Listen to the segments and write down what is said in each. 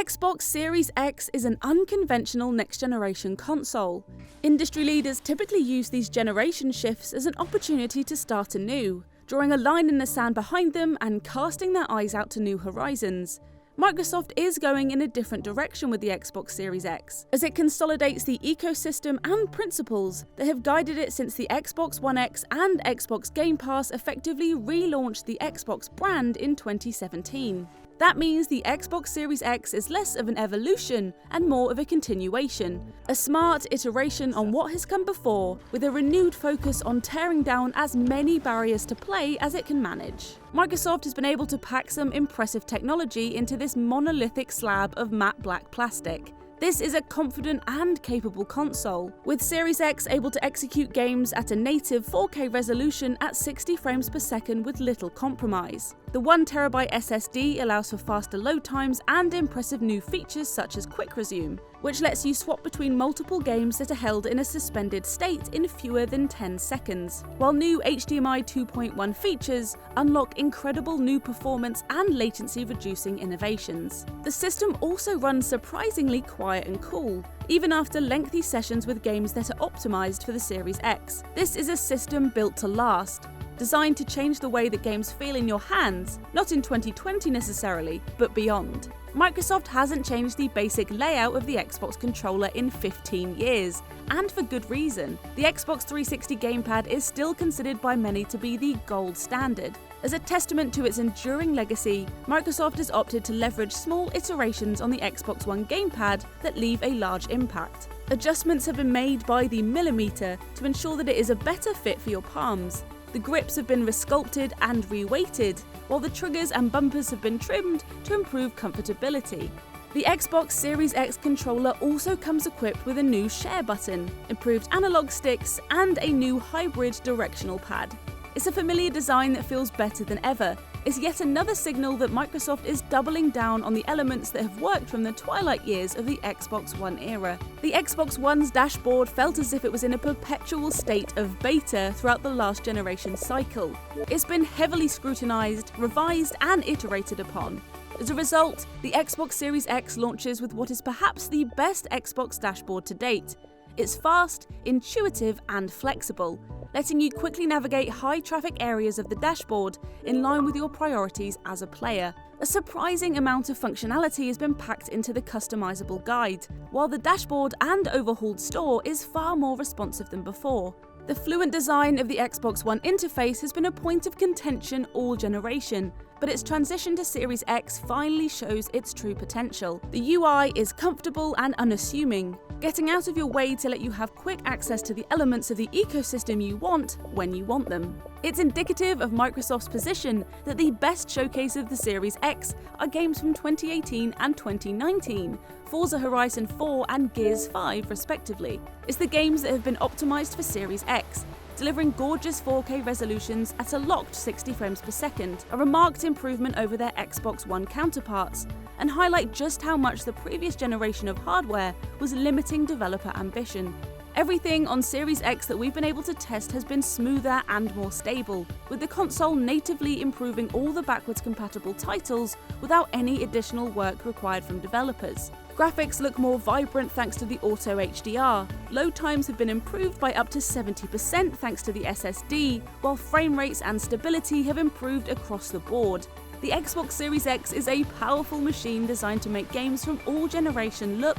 Xbox Series X is an unconventional next-generation console. Industry leaders typically use these generation shifts as an opportunity to start anew, drawing a line in the sand behind them and casting their eyes out to new horizons. Microsoft is going in a different direction with the Xbox Series X, as it consolidates the ecosystem and principles that have guided it since the Xbox One X and Xbox Game Pass effectively relaunched the Xbox brand in 2017. That means the Xbox Series X is less of an evolution and more of a continuation, a smart iteration on what has come before, with a renewed focus on tearing down as many barriers to play as it can manage. Microsoft has been able to pack some impressive technology into this monolithic slab of matte black plastic. This is a confident and capable console, with Series X able to execute games at a native 4K resolution at 60 frames per second with little compromise. The 1TB SSD allows for faster load times and impressive new features such as Quick Resume, which lets you swap between multiple games that are held in a suspended state in fewer than 10 seconds, while new HDMI 2.1 features unlock incredible new performance and latency-reducing innovations. The system also runs surprisingly quiet and cool, even after lengthy sessions with games that are optimized for the Series X. This is a system built to last, designed to change the way that games feel in your hands, not in 2020 necessarily, but beyond. Microsoft hasn't changed the basic layout of the Xbox controller in 15 years, and for good reason. The Xbox 360 gamepad is still considered by many to be the gold standard. As a testament to its enduring legacy, Microsoft has opted to leverage small iterations on the Xbox One gamepad that leave a large impact. Adjustments have been made by the millimeter to ensure that it is a better fit for your palms. The grips have been resculpted and reweighted, while the triggers and bumpers have been trimmed to improve comfortability. The Xbox Series X controller also comes equipped with a new share button, improved analog sticks, and a new hybrid directional pad. It's a familiar design that feels better than ever. It's yet another signal that Microsoft is doubling down on the elements that have worked from the twilight years of the Xbox One era. The Xbox One's dashboard felt as if it was in a perpetual state of beta throughout the last generation cycle. It's been heavily scrutinized, revised, and iterated upon. As a result, the Xbox Series X launches with what is perhaps the best Xbox dashboard to date. It's fast, intuitive, and flexible, letting you quickly navigate high-traffic areas of the dashboard in line with your priorities as a player. A surprising amount of functionality has been packed into the customizable guide, while the dashboard and overhauled store is far more responsive than before. The fluent design of the Xbox One interface has been a point of contention all generation, but its transition to Series X finally shows its true potential. The UI is comfortable and unassuming, getting out of your way to let you have quick access to the elements of the ecosystem you want when you want them. It's indicative of Microsoft's position that the best showcase of the Series X are games from 2018 and 2019, Forza Horizon 4 and Gears 5 respectively. It's the games that have been optimized for Series X, delivering gorgeous 4K resolutions at a locked 60 frames per second, a remarked improvement over their Xbox One counterparts, and highlight just how much the previous generation of hardware was limiting developer ambition. Everything on Series X that we've been able to test has been smoother and more stable, with the console natively improving all the backwards compatible titles without any additional work required from developers. Graphics look more vibrant thanks to the Auto HDR, load times have been improved by up to 70% thanks to the SSD, while frame rates and stability have improved across the board. The Xbox Series X is a powerful machine designed to make games from all generations look,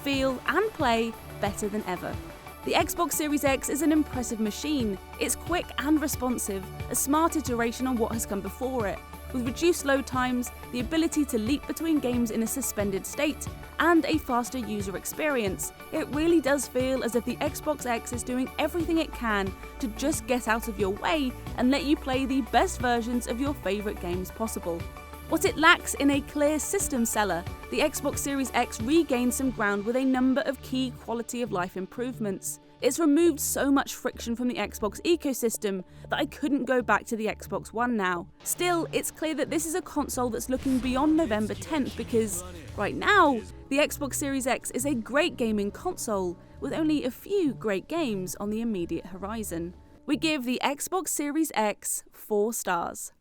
feel, and play better than ever. The Xbox Series X is an impressive machine. It's quick and responsive, a smart iteration on what has come before it, with reduced load times, the ability to leap between games in a suspended state, and a faster user experience. It really does feel as if the Xbox X is doing everything it can to just get out of your way and let you play the best versions of your favourite games possible. What it lacks in a clear system seller, the Xbox Series X regained some ground with a number of key quality of life improvements. It's removed so much friction from the Xbox ecosystem that I couldn't go back to the Xbox One now. Still, it's clear that this is a console that's looking beyond November 10th because, right now, the Xbox Series X is a great gaming console with only a few great games on the immediate horizon. We give the Xbox Series X 4 stars.